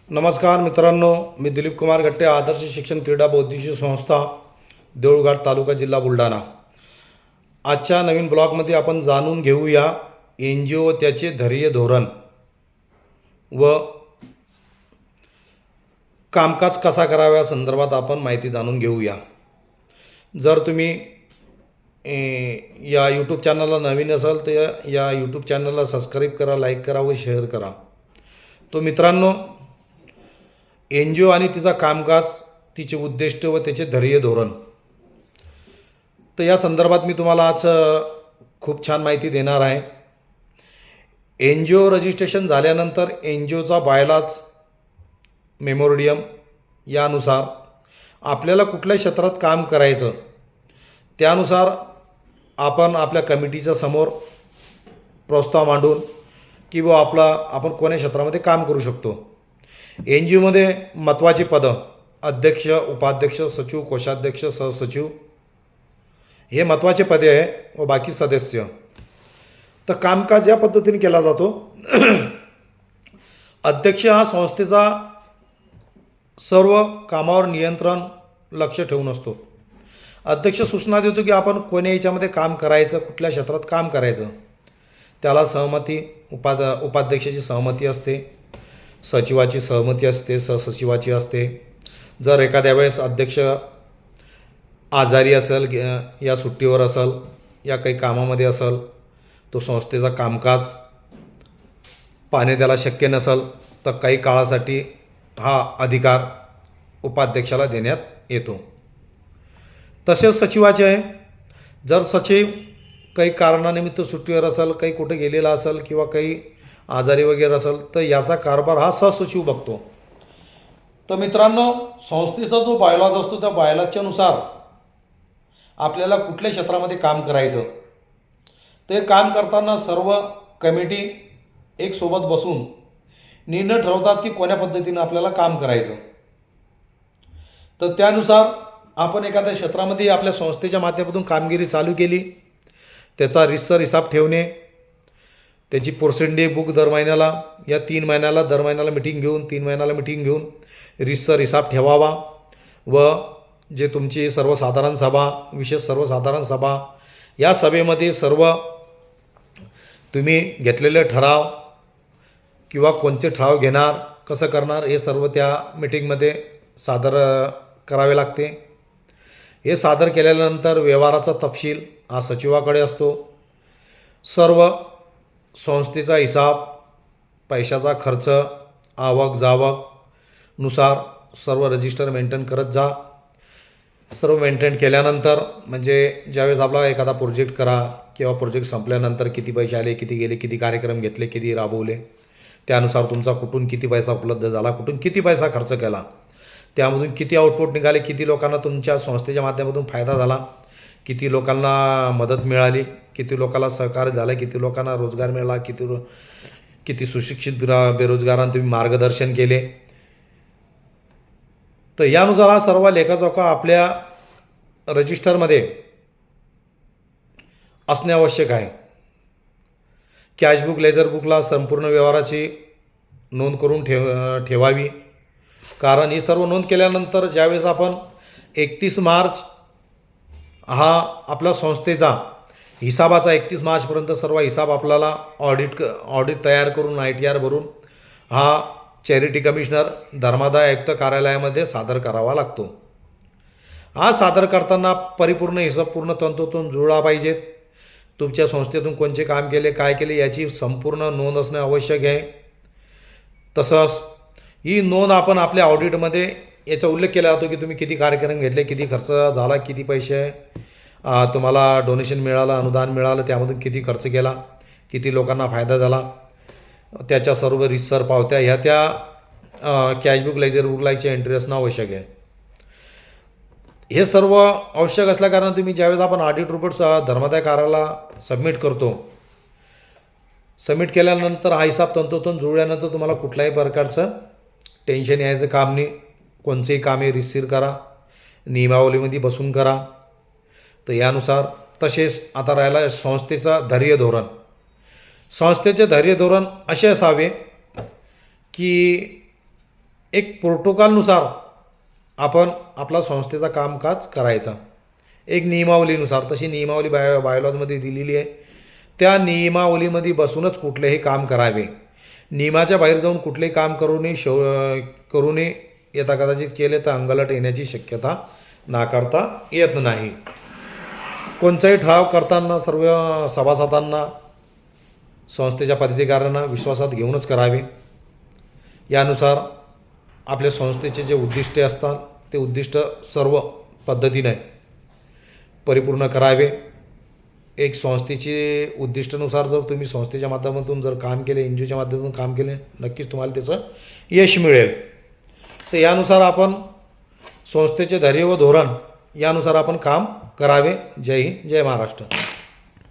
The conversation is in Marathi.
नमस्कार मित्रांनो, मी दिलीप कुमार गट्टे, आदर्श शिक्षण क्रीडा बौद्धिक संस्था, देऊळघाट तालुका, जिल्हा बुलढाणा. आजच्या नवीन ब्लॉगमध्ये आपण जाणून घेऊया एन जी ओ व त्याचे धैर्य धोरण व कामकाज कसा कराव्या संदर्भात आपण माहिती जाणून घेऊया. जर तुम्ही या यूट्यूब चॅनलला नवीन असाल तर या यूट्यूब चॅनलला सबस्क्राईब करा, लाईक करा व शेअर करा. तो मित्रांनो, एन जी ओ आणि तिचा कामकाज, तिचे उद्दिष्ट व त्याचे धैर्य धोरण, तर या संदर्भात मी तुम्हाला आज खूप छान माहिती देणार आहे. एन जी ओ रजिस्ट्रेशन झाल्यानंतर एन जी ओचा बायलाज मेमोरिडियम यानुसार आपल्याला कुठल्या क्षेत्रात काम करायचं, त्यानुसार आपण आपल्या कमिटीच्या समोर प्रस्ताव मांडून किंवा आपण कोण्या क्षेत्रामध्ये काम करू शकतो. एन जी ओमध्ये महत्त्वाची पदं अध्यक्ष, उपाध्यक्ष, सचिव, कोषाध्यक्ष, सहसचिव हे महत्त्वाचे पदे आहे व बाकी सदस्य. तर कामकाज या पद्धतीने केला जातो. अध्यक्ष हा संस्थेचा सर्व कामावर नियंत्रण, लक्ष ठेवून असतो. अध्यक्ष सूचना देतो की आपण कोण्या याच्यामध्ये काम करायचं, कुठल्या क्षेत्रात काम करायचं. त्याला सहमती, उपाध्यक्षाची सहमती असते, सचिवाची सहमती असते, सहसचिवाची असते. जर एखाद्या वेळेस अध्यक्ष आजारी असेल, या सुट्टीवर असेल, या काही कामामध्ये असेल, तो संस्थेचा कामकाज पाहणे त्याला शक्य नसेल, तर काही काळासाठी हा अधिकार उपाध्यक्षाला देण्यात येतो. तसेच सचिवाचे आहे. जर सचिव काही कारणानिमित्त सुट्टीवर असेल, काही कुठे गेलेला असेल किंवा काही आजारी वगैरे असेल, तर याचा कारभार हा सहसचिव बघतो. तर मित्रांनो, संस्थेचा जो बायलॉज असतो त्या बायलॉजच्यानुसार आपल्याला कुठल्या क्षेत्रामध्ये काम करायचं, ते काम करताना सर्व कमिटी एक सोबत बसून निर्णय ठरवतात की कोण्या पद्धतीनं आपल्याला काम करायचं. तर त्यानुसार आपण एखाद्या क्षेत्रामध्ये आपल्या संस्थेच्या माध्यमातून कामगिरी चालू केली, त्याचा रितसर हिसाब ठेवणे, त्याची पर्सेंटेज बुक दर महिन्याला, या 3 महिन्याला दर महिन्याला मिटिंग घेऊन, 3 महिन्याला मिटिंग घेऊन रितसर हिसाब ठेवावा. व जे तुमची सर्वसाधारण सभा, विशेष सर्वसाधारण सभा, या सभेमध्ये सर्व तुम्ही घेतलेले ठराव किंवा कोणते ठराव घेणार, कसं करणार, हे सर्व त्या मीटिंगमध्ये सादर करावे लागते. हे सादर केल्यानंतर व्यवहाराचा तपशील हा सचिवाकडे असतो. सर्व संस्थेचा हिसाब, पैशाचा खर्च, आवक जावक नुसार सर्व रजिस्टर मेंटेन करत जा. सर्व मेंटेन केल्यानंतर म्हणजे ज्यावेळेस आपला एखादा प्रोजेक्ट करा किंवा प्रोजेक्ट संपल्यानंतर किती पैसे आले, किती गेले, किती कार्यक्रम घेतले, किती राबवले, त्यानुसार तुमचा कुठून किती पैसा उपलब्ध झाला, कुठून किती पैसा खर्च केला, त्यामधून किती आउटपुट निघाले, किती लोकांना तुमच्या संस्थेच्या माध्यमातून फायदा झाला, किती लोकांना मदत मिळाली, किती लोकांना सहकार्य झालं, किती लोकांना रोजगार मिळाला, किती सुशिक्षित बेरोजगारांना तुम्ही मार्गदर्शन केले. तर यानुसार हा सर्व लेखाजोखा आपल्या रजिस्टरमध्ये असणे आवश्यक आहे. कॅशबुक, लेजर बुकला संपूर्ण व्यवहाराची नोंद करून ठेवावी. कारण ही सर्व नोंद केल्यानंतर ज्यावेळेस आपण 31 मार्च हा आपल्या संस्थेचा हिसाबाचा 31 मार्चपर्यंत सर्व हिसाब आपल्याला ऑडिट तयार करून ITR भरून हा चॅरिटी कमिशनर, धर्मादाय आयुक्त कार्यालयामध्ये सादर करावा लागतो. हा सादर करताना परिपूर्ण हिसाब पूर्ण तंतोतंत जुळला पाहिजेत. तुमच्या संस्थेतून कोणते काम केले, काय केले, याची संपूर्ण नोंद असणे आवश्यक आहे. तसंच ही नोंद आपण आपल्या ऑडिटमध्ये याचा उल्लेख केला जातो की तुम्ही किती कार्यक्रम घेतले, किती खर्च झाला, किती पैसे तुम्हाला डोनेशन मिळालं, अनुदान मिळालं, त्यामधून किती खर्च केला, किती लोकांना फायदा झाला, त्याच्या सर्व रितसर पावत्या ह्या त्या कॅशबुक, लेजर बुकलाची एंट्री असणं आवश्यक आहे. हे सर्व आवश्यक असल्याकारणानं तुम्ही ज्यावेळेस आपण ऑडिट रिपोर्ट धर्मादाय कार्यालयाला सबमिट करतो, सबमिट केल्यानंतर हा हिसाब तंतोतंत जुळल्यानंतर तुम्हाला कुठल्याही प्रकारचं टेन्शन यायचं काम नाही. कोणतेही कामे रिसीव्ह करा, नियमावलीमध्ये बसून करा. तर यानुसार तसेच आता राहिला संस्थेचा धैर्य धोरण. संस्थेचे धैर्य धोरण असे असावे की एक प्रोटोकॉलनुसार आपण आपला संस्थेचा कामकाज करायचा. एक नियमावलीनुसार, तशी नियमावली बायोलॉजमध्ये दिलेली आहे. त्या नियमावलीमध्ये बसूनच कुठलेही काम करावे. नियमाच्या बाहेर जाऊन कुठलेही काम करू नये. यथा कदाचित केले तर अंगलट येण्याची शक्यता नाकारता येत नाही. कोणताही ठराव करताना सर्व सभासदांना, संस्थेच्या पदाधिकाऱ्यांना विश्वासात घेऊनच करावे. यानुसार आपल्या संस्थेचे जे उद्दिष्टे असतात ते उद्दिष्ट सर्व पद्धतीने परिपूर्ण करावे. एक संस्थेचे उद्दिष्टानुसार जर तुम्ही संस्थेच्या माध्यमातून जर काम केले, एन जी ओच्या माध्यमातून काम केले, नक्कीच तुम्हाला त्याचं यश मिळेल. तर यानुसार आपण संस्थेचे धैर्य व धोरण यानुसार आपण काम करावे. जय हिंद, जय महाराष्ट्र.